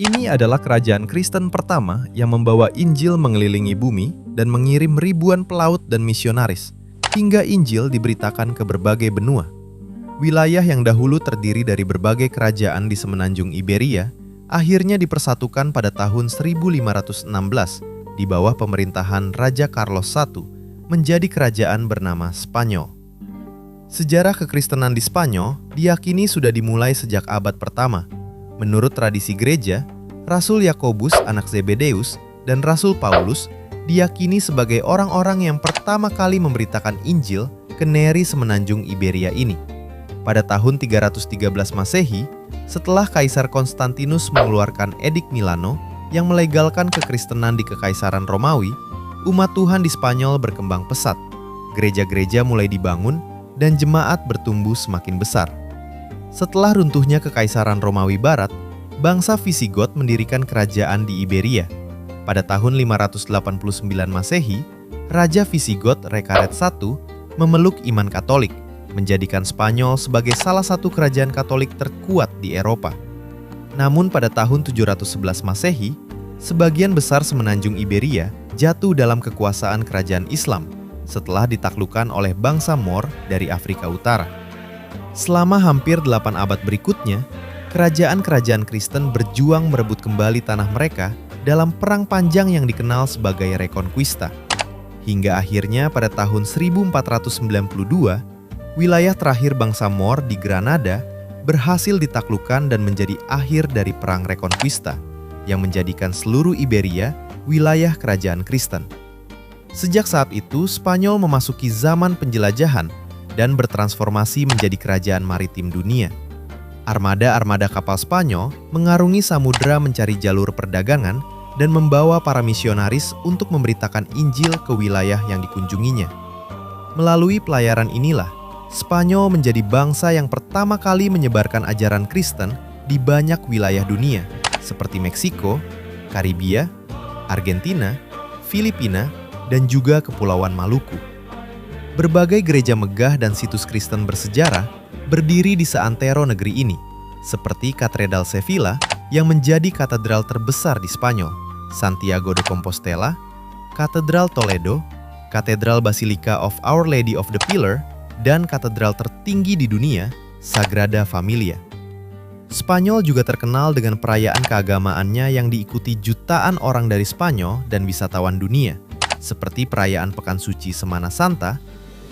Ini adalah kerajaan Kristen pertama yang membawa Injil mengelilingi bumi dan mengirim ribuan pelaut dan misionaris, hingga Injil diberitakan ke berbagai benua. Wilayah yang dahulu terdiri dari berbagai kerajaan di semenanjung Iberia, akhirnya dipersatukan pada tahun 1516 di bawah pemerintahan Raja Carlos I menjadi kerajaan bernama Spanyol. Sejarah kekristenan di Spanyol diyakini sudah dimulai sejak abad pertama. Menurut tradisi gereja, Rasul Yakobus anak Zebedeus dan Rasul Paulus diyakini sebagai orang-orang yang pertama kali memberitakan Injil ke negeri semenanjung Iberia ini. Pada tahun 313 Masehi, setelah Kaisar Konstantinus mengeluarkan Edik Milano yang melegalkan kekristenan di Kekaisaran Romawi, umat Tuhan di Spanyol berkembang pesat. Gereja-gereja mulai dibangun dan jemaat bertumbuh semakin besar. Setelah runtuhnya Kekaisaran Romawi Barat, bangsa Visigot mendirikan kerajaan di Iberia. Pada tahun 589 Masehi, Raja Visigot Recared I memeluk iman Katolik, menjadikan Spanyol sebagai salah satu kerajaan Katolik terkuat di Eropa. Namun pada tahun 711 Masehi, sebagian besar semenanjung Iberia jatuh dalam kekuasaan kerajaan Islam setelah ditaklukkan oleh bangsa Moor dari Afrika Utara. Selama hampir 8 abad berikutnya, kerajaan-kerajaan Kristen berjuang merebut kembali tanah mereka dalam perang panjang yang dikenal sebagai Reconquista. Hingga akhirnya pada tahun 1492, wilayah terakhir bangsa Moor di Granada berhasil ditaklukkan dan menjadi akhir dari perang Reconquista yang menjadikan seluruh Iberia wilayah kerajaan Kristen. Sejak saat itu, Spanyol memasuki zaman penjelajahan dan bertransformasi menjadi kerajaan maritim dunia. Armada-armada kapal Spanyol mengarungi samudera mencari jalur perdagangan dan membawa para misionaris untuk memberitakan Injil ke wilayah yang dikunjunginya. Melalui pelayaran inilah, Spanyol menjadi bangsa yang pertama kali menyebarkan ajaran Kristen di banyak wilayah dunia, seperti Meksiko, Karibia, Argentina, Filipina, dan juga Kepulauan Maluku. Berbagai gereja megah dan situs Kristen bersejarah berdiri di seantero negeri ini, seperti Katedral Sevilla yang menjadi katedral terbesar di Spanyol, Santiago de Compostela, Katedral Toledo, Katedral Basilica of Our Lady of the Pillar, dan katedral tertinggi di dunia, Sagrada Familia. Spanyol juga terkenal dengan perayaan keagamaannya yang diikuti jutaan orang dari Spanyol dan wisatawan dunia, seperti perayaan Pekan Suci Semana Santa,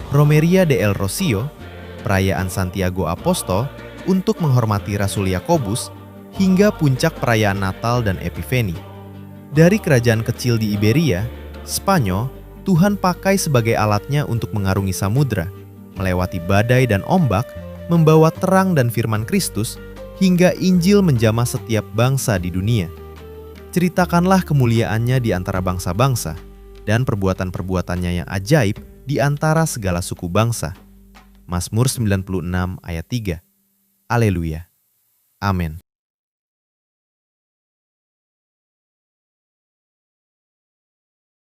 Romeria de El Rocío, perayaan Santiago Apostol untuk menghormati Rasul Yakobus, hingga puncak perayaan Natal dan Epifeni. Dari kerajaan kecil di Iberia, Spanyol, Tuhan pakai sebagai alatnya untuk mengarungi samudra, melewati badai dan ombak, membawa terang dan firman Kristus, hingga Injil menjamah setiap bangsa di dunia. Ceritakanlah kemuliaannya di antara bangsa-bangsa, dan perbuatan-perbuatannya yang ajaib di antara segala suku bangsa. Mazmur 96 ayat 3. Haleluya. Amin.